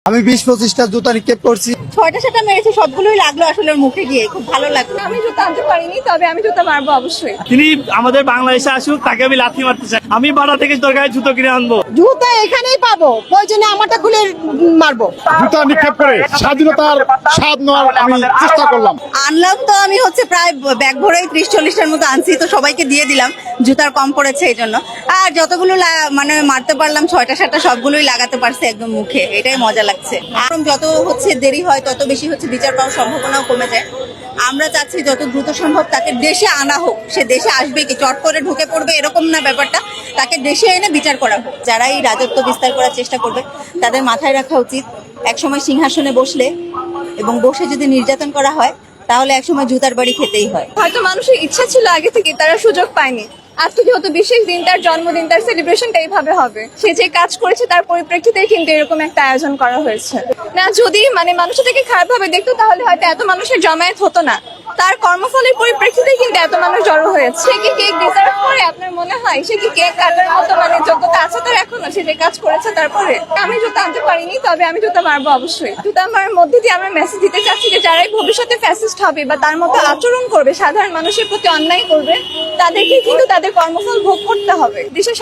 আমি 20-25টা জুতা নিক্ষেপ করছি। 6টা মেরেছি, সবগুলোই লাগলো আসলে ওর মুখে গিয়ে, খুব ভালো লাগলো। আমি জুতা আনতে পারিনি, তবে আমি জুতা মারবো অবশ্যই। তিনি আমাদের বাংলাদেশে আসুক, তাকে আমি লাথি মারতে চাই। আমি বাড়া থেকে দরকার জুতো কিনে আনবো। জুতা এখানেই পাবো, প্রয়োজনে আমারটা খুলে মারবো। জুতা নিক্ষেপ করে স্বাধীনতার স্বাদ নেওয়ার আমি চেষ্টা করলাম। আনলাম তো আমি প্রায় ব্যাগ ভরেই 30-40টার মতো আনছি, তো সবাইকে দিয়ে দিলাম। জুতার কম পড়েছে এই জন্য। আর যতগুলো মানে মারতে পারলাম 6টা-7টা সবগুলোই লাগাতে পারছে একদম মুখে, এটাই মজা লাগছে। আর যত দেরি হয় তত বেশি বিচার পাওয়ার সম্ভাবনাও কমে যায়। আমরা চাচ্ছি যত দ্রুত সম্ভব তাকে দেশে আনা হোক। সে দেশে আসবে কি চট করে ঢুকে পড়বে এরকম না ব্যাপারটা, তাকে দেশে এনে বিচার করা হোক। যারা এই রাজত্ব বিস্তার করার চেষ্টা করবে তাদের মাথায় রাখা উচিত, একসময় সিংহাসনে বসলে এবং বসে যদি নির্যাতন করা হয় তাহলে একসময় জুতার বাড়ি খেতেই হয়। হয়তো মানুষের ইচ্ছা ছিল আগে থেকে, তারা সুযোগ পায়নি। আজকে যেহেতু বিশেষ দিন, তার জন্মদিন, তার সেলিব্রেশনটা এইভাবে হবে। সে যে কাজ করেছে তার পরিপ্রেক্ষিতেই কিন্তু এরকম একটা আয়োজন করা হয়েছে। না, যদি মানুষ থেকে খারাপ ভাবে দেখতো তাহলে হয়তো এত মানুষের জমায়েত হতো না। তার কর্মফলের পরিপ্রেক্ষিতেই কিন্তু এত মানুষ জড়ো হয়েছে। সে কি কেক ডিজার্ভ করে আপনার মনে হয়? সে কি কেক কাটার মতো যোগ্যতা আছে তার এখনো? সে যে কাজ করেছে তারপরে। আমি জুতা আনতে পারিনি, তবে আমি জুতা মারবো অবশ্যই। জুতা মারার মধ্যে দিয়ে আমরা মেসেজ দিতে চাচ্ছি যে যারাই ভবিষ্যতে ফ্যাসিস্ট হবে বা তার মতো আচরণ করবে, সাধারণ মানুষের প্রতি অন্যায় করবে, তাদেরকে কিন্তু তাদের কর্মফল ভোগ করতে হবে। দেশের